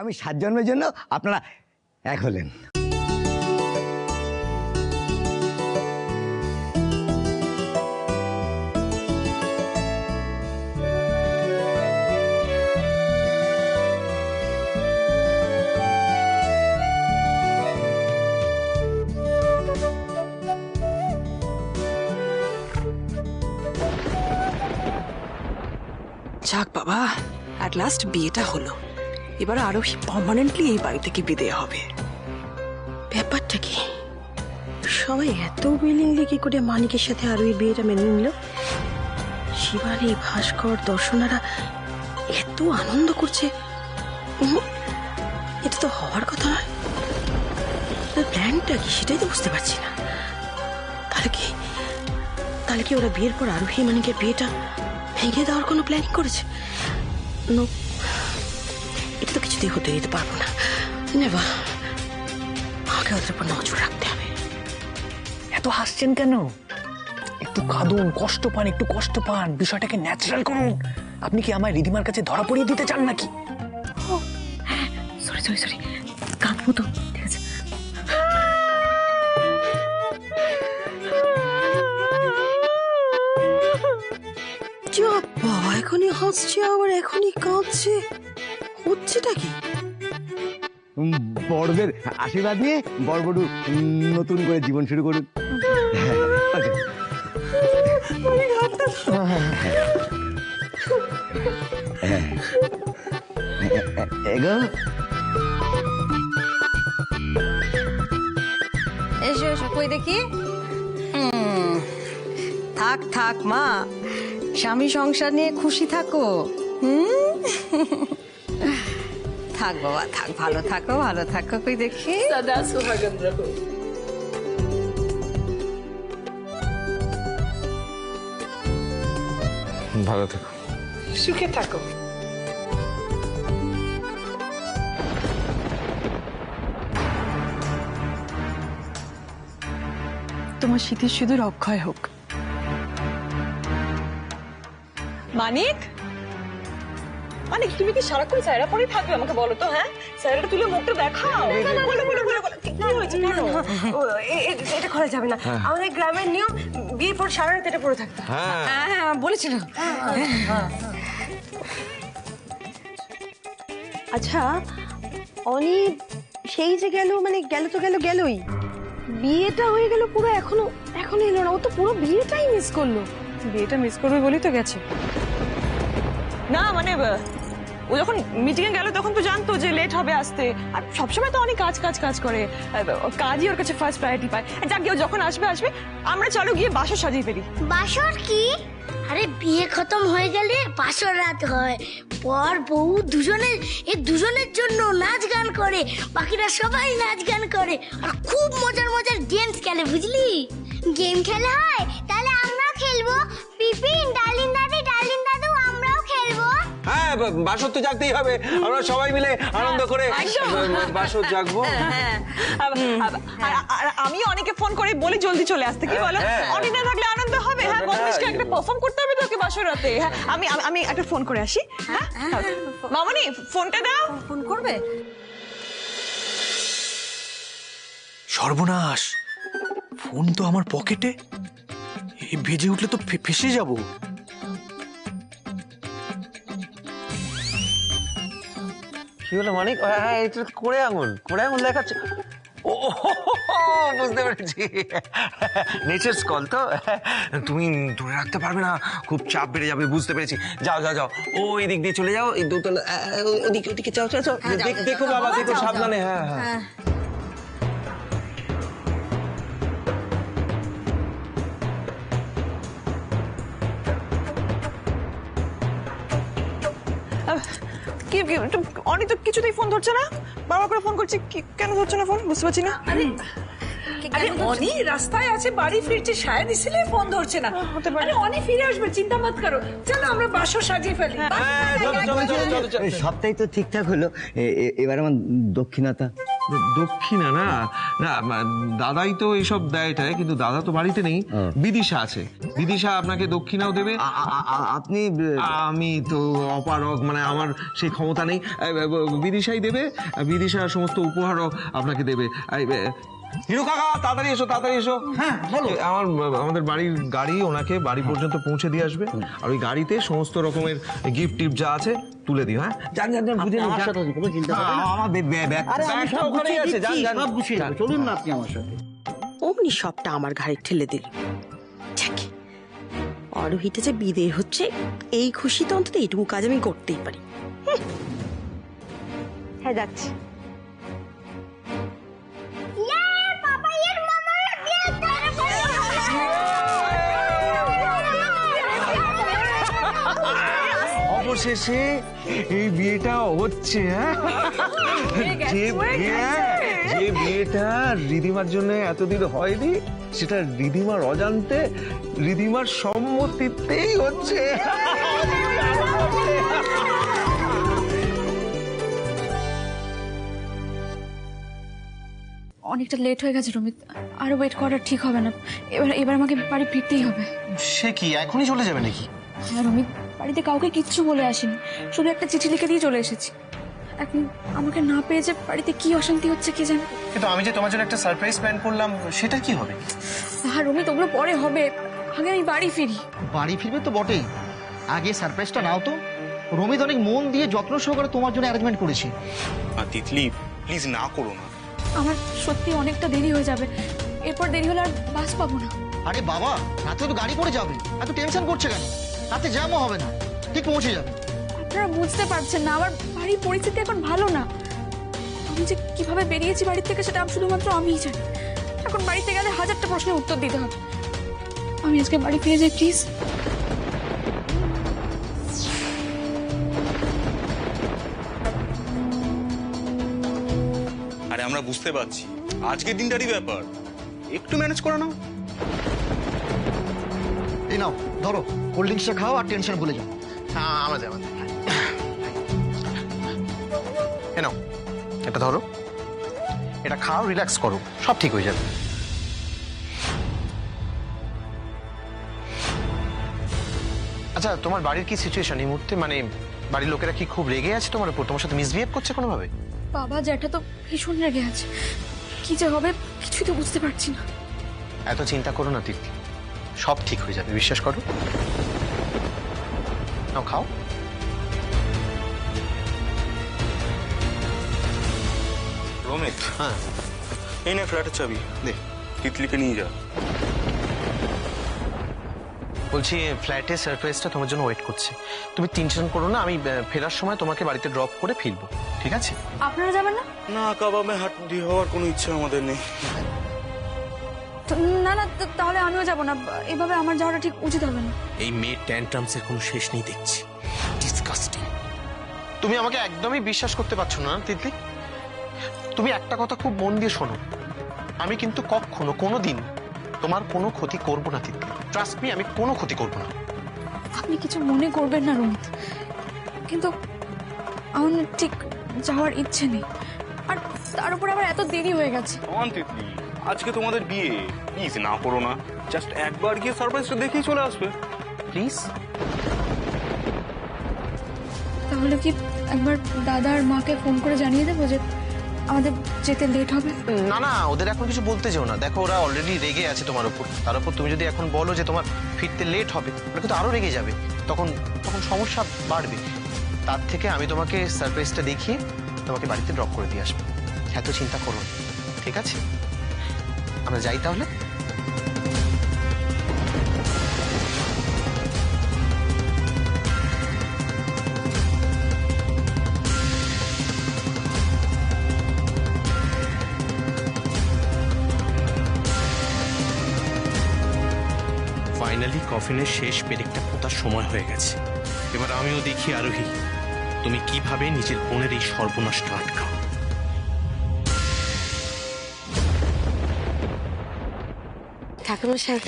আগামী 7 জন্মের জন্য আপনারা এক হলেন। যাক বাবা, অ্যাট লাস্ট বিয়েটা হলো। এবার আরো পার্মানেন্টলি এই বাড়ি থেকে বিদায় হবে। ব্যাপারটা কি, সবাই এত উইলিংলি কি করে মানিকের সাথে আরো এই বিয়েটা মেনে নিল? শিবানী, ভাস্কর, দর্শনারা এত আনন্দ করছে, এটা তো হওয়ার কথা নয়। প্ল্যানটা কি সেটাই তো বুঝতে পারছি না। তাহলে কি ওরা বিয়ের পর আরোহী মানিকের বিয়েটা ভেঙে দেওয়ার কোনো প্ল্যানিং করেছে? নো, এটা তো কিছুতেই হতে দিতে পারবো না। নেভার, আমাকে ওদের উপর নজর রাখতে হবে। এত হাসছেন কেন? একটু কাঁদুন, কষ্ট পান, একটু কষ্ট পান, বিষয়টাকে ন্যাচারাল করুন। আপনি কি আমার রিধিমার কাছে ধরা পড়িয়ে দিতে চান নাকি? সরি সরি সরি, কাঁদবো তো, ঠিক আছে। বাবা এখনই হাসছে আবার এখনই কাঁদছে, হচ্ছেটা কি? বড়দের আশীর্বাদ নিয়ে বড়বড়ু নতুন করে জীবন শুরু করুন। এগো এসো এসো, কই দেখি। থাক থাক মা, স্বামী সংসার নিয়ে খুশি থাকো। থাক বাবা থাক, ভালো থাকো ভালো থাকো। কই দেখি। সদা সুহাগন রহো। ভালো থেকো, সুখে থাকো। তোমার স্মৃতির শুধু অক্ষয় হোক। মানিক, মানিক তুমি কি সারাক্ষণ সায়রা পরেই থাকবে? আমাকে বলো তো। হ্যাঁ, সায়রাটা তুলে মুখটা দেখাও। বলো বলো বলো বলো, কি হয়েছে? কেন এটা করা যাবে না, আমাদের গ্রামের নিয়ম, বিয়ের পর সারা রাত এটা পরে থাকতে। হ্যাঁ হ্যাঁ বলেছিল। আচ্ছা অনি সেই যে গেল, মানে গেল তো গেলই, বিয়েটা হয়ে গেল পুরো, এখনো এলো না। ও তো পুরো বিয়েটাই মিস করলো। বিয়েটা মিস করবে বলেই তো গেছে। না মানে ও যখন মিটিং এ গেল তখন তো জানতো যে লেট হবে আসতে, আর সবসময় তো অনেক কাজ কাজ কাজ করে, কাজই ওর কাছে ফার্স্ট প্রায়োরিটি পায়। যাক ও যখন আসবে আসবে, আমরা চলো গিয়ে বাসর সাজিয়ে ফেলি। বাসর কি? আরে বিয়ে খতম হয়ে গেলে বাসর রাত হয়, পর বউ দুজনের জন্য নাচ গান করে, বাকিরা সবাই নাচ গান করে, আর খুব মজার মজার গেমস খেলে, বুঝলি? গেম খেলা হয়, তাহলে আমরাও খেলবো। পিপিন, ডার্লিং দাদু আমরাও খেলবো। হ্যাঁ বাসর তো জাগতেই হবে, আমরা সবাই মিলে আনন্দ করে বাসর জাগবো। আর আমি অনেকে ফোন করে বলি জলদি চলে আসতে, কি বলো? অনেক না থাকলে আনন্দ হবে। হ্যাঁ, গণেশকে একটা পারফর্ম করতে হবে তোকে বাসর রাতে। হ্যাঁ, আমি একটা ফোন করে আসি। হ্যাঁ মামনি, ফোনটা দাও। ফোন করবে? সর্বনাশ, ফোন তো আমার পকেটে, এই ভেজে উঠলে তো ফেসে যাব। কি হলো মানিক? হ্যাঁ এটা করে আঙুল দেখাচ্ছে। ও বুঝতে পেরেছি, নেচার্স কল তো। তুমি ধরে রাখতে পারবে না, খুব চাপ বেড়ে যাবে। বুঝতে পেরেছি, যাও যাও যাও, ওই দিক দিয়ে চলে যাও, এই দোতলা ওদিকে যাও যাও যাও। দেখো বাবা, দেখো সাবধানে। হ্যাঁ হ্যাঁ কি অনেক তো কিছুতেই ফোন ধরছে না, বারবার করে ফোন করছি, কেন ধরছে না ফোন বুঝতে পারছি না। আরে অনি রাস্তায় আছে, বাড়ি ফিরছে, শায়দ ইসিলে ফোন ধরছে না। আরে অনি ফিরে আসবে, চিন্তা মত করো। চলো আমরা বাসর সাজিয়ে ফেলি। সবটাই তো ঠিকঠাক হলো, এবার আমার দক্ষিণাটা। দক্ষিণা না না দাদাই তো এইসব দেয় এটাই, কিন্তু দাদা তো বাড়িতে নেই, বিদিশা আছে। বিদিশা আপনাকে দক্ষিণাও দেবে। আপনি আমি তো অপারগ, মানে আমার সেই ক্ষমতা নেই। বিদিশাই দেবে, বিদিশা সমস্ত উপহারও আপনাকে দেবে। হিরো কাকা তাড়াতাড়ি এসো, তাড়াতাড়ি এসো। হ্যাঁ বলো। আমাদের বাড়ির গাড়ি ওনাকে বাড়ি পর্যন্ত পৌঁছে দিয়ে আসবে, আর ওই গাড়িতে সমস্ত রকমের গিফট টিপ যা আছে তুলে দিও। হ্যাঁ যান যান যান, বুঝে নিন, আমার যান। সাথে কোনো চিন্তা হবে না। আমার ব্যাগ আরে আমি ব্যাগটা সব ওখানেই গুছিয়ে আছে, যান, দিচ্ছি, যান। সব গুছিয়ে দেবো। চলুন না আপনি আমার সাথে। অমনি সবটা আমার ঘাড়ে ঠেলে দিল। যাকে অরোহিতে যে বিদে হচ্ছে, এই খুশি তো অন্তত এইটুকু কাজ আমি করতেই পারি। হ্যাঁ যাচ্ছি। অবশেষে এই বিয়েটা হচ্ছে। হ্যাঁ, যে বিয়েটা রিধিমার জন্য এতদিন হয়নি, সেটা রিধিমার অজান্তে, রিধিমার সম্মতিতেই হচ্ছে। অনেকটা লেট হয়ে গেছে রমিত, আরো ওয়েট করা ঠিক হবে না। এবার আমাকে বাড়ি ফিরতেই হবে। সে কি এখনই চলে যাবে নাকি? হ্যাঁ রমিত, বাড়িতে কাউকে কিচ্ছু বলে আসিনি, শুধু একটা চিঠি লিখে দিয়ে চলে এসেছি। এখন আমাকে না পেয়ে যে বাড়িতে কি অশান্তি হচ্ছে কে জানে। কিন্তু আমি যে তোমার জন্য একটা সারপ্রাইজ প্ল্যান করলাম, সেটা কি হবে? হ্যাঁ রমিত, ওগুলো পরে হবে, আগে আমি বাড়ি ফিরি। বাড়ি ফিরবে তো বটেই, আগে সারপ্রাইজটা নাও তো। রমিত অনেক মন দিয়ে যত্ন সহকারে তোমার জন্য অ্যারেঞ্জমেন্ট করেছি। তিতলি প্লিজ না করো না। আমার সত্যি অনেকটা দেরি হয়ে যাবে, এরপর দেরি হলে আর বাস পাবো না। আরে বাবা, রাতে তো গাড়ি পড়ে যাবে, এত টেনশন করছে কেন? রাতে জ্যামও হবে না, ঠিক পৌঁছে যাবে। আপনারা বুঝতে পারছেন না, আমার বাড়ির পরিস্থিতি এখন ভালো না। আমি যে কিভাবে বেরিয়েছি বাড়ি থেকে সেটা শুধুমাত্র আমিই জানি। এখন বাড়িতে গেলে হাজারটা প্রশ্নের উত্তর দিতে হবে। আমি আজকে বাড়ি ফিরে যাই প্লিজ। আরে আমরা বুঝতে পারছি আজকের দিনটারই ব্যাপার, একটু ম্যানেজ করে নাও। এই নাও ধরো, কোল্ড ড্রিঙ্কসটা খাও আর টেনশন ভুলে যাও। হ্যাঁ আমাদের এ নাও, এটা ধরো, এটা খাও, রিল্যাক্স করো, সব ঠিক হয়ে যাবে। আচ্ছা, তোমার বাড়ির কি সিচুয়েশন এই মুহূর্তে? মানে বাড়ির লোকেরা কি খুব রেগে আছে তোমার উপর? তোমার সাথে মিসবিহেভ করছে কোনোভাবে? বাবা জ্যাঠা তো ভীষণ রেগে আছে, কি যে হবে কিছুই তো বুঝতে পারছি না। এত চিন্তা করো না তিতলি, সব ঠিক হয়ে যাবে, বিশ্বাস করো। নাও খাও। রমিত, হ্যাঁ এই না ফ্ল্যাটের চাবি, দে। তিতলিকে নিয়ে যা। বলছি, ফ্ল্যাটে সারপ্রাইজটা তোমার জন্য ওয়েট করছে, তুমি টেনশন করো না। আমি ফেরার সময় তোমাকে বাড়িতে ড্রপ করে ফিরবো, ঠিক আছে? আপনারা যাবেন না? না কাবাবে হাড্ডি হওয়ার কোনো ইচ্ছা আমাদের নেই। না না, তাহলে আমিও যাব না, এভাবে আমার যাওয়াটা ঠিক উচিত হবে না। এই মেয়ের ট্যান্ট্রামসের কোনো শেষ নেই দেখছি, ডিসকাস্টিং। তুমি আমাকে একদমই বিশ্বাস করতে পারছো না তিতলি। তুমি একটা কথা খুব মন দিয়ে শোনো, আমি কিন্তু কখনো কোনোদিন তোমার কোনো ক্ষতি করব না তিতলি, ট্রাস্ট মি, আমি কোনো ক্ষতি করব না। আপনি কিছু মনে করবেন না রমিত, কিন্তু আমার না ঠিক যাওয়ার ইচ্ছে নেই, আর তার উপর আবার এত দেরি হয়ে গেছে। অন তিতলি, আজকে তোমাদের বিয়ে, প্লিজ না করো না। জাস্ট একবার গিয়ে সারপ্রাইজটা দেখেই চলে আসবে প্লিজ। তাহলে কি একবার দাদা আর মাকে ফোন করে জানিয়ে দেবো যে আমাদের যেতে লেট হবে? না না, ওদের এখন কিছু বলতে যেও না, দেখো ওরা অলরেডি রেগে আছে তোমার উপর। তার উপর তুমি যদি এখন বলো যে তোমার ফিরতে লেট হবে, ওরা কিন্তু আরো রেগে যাবে, তখন তখন সমস্যা বাড়বে। তার থেকে আমি তোমাকে সারপ্রাইজটা দেখিয়ে তোমাকে বাড়িতে ড্রপ করে দিয়ে আসবো, এত চিন্তা করো না, ঠিক আছে? আমরা যাই তাহলে। ফাইনালি কফিনের শেষ পেরেকটা পোতার সময় হয়ে গেছে। এবার আমিও দেখি আরোহী, তুমি কিভাবে নিজের বোনের এই সর্বনাশটা আটকাও। ঠাকুরমশাই,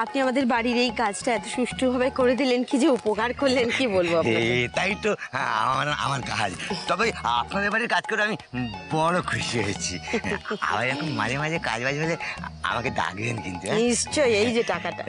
আপনি আমাদের বাড়ির এই কাজটা এত সুষ্ঠুভাবে করে দিলেন, কি যে উপকার করলেন কি বলবো আপনাকে। তাই তো আমার আমার কাজ। তবে আপনাদের বাড়ির কাজ করে আমি বড় খুশি হয়েছি। আবার এখন মাঝে মাঝে কাজ বাজ হলে আমাকে ডাকবেন কিন্তু। নিশ্চয়ই, এই যে টাকাটা।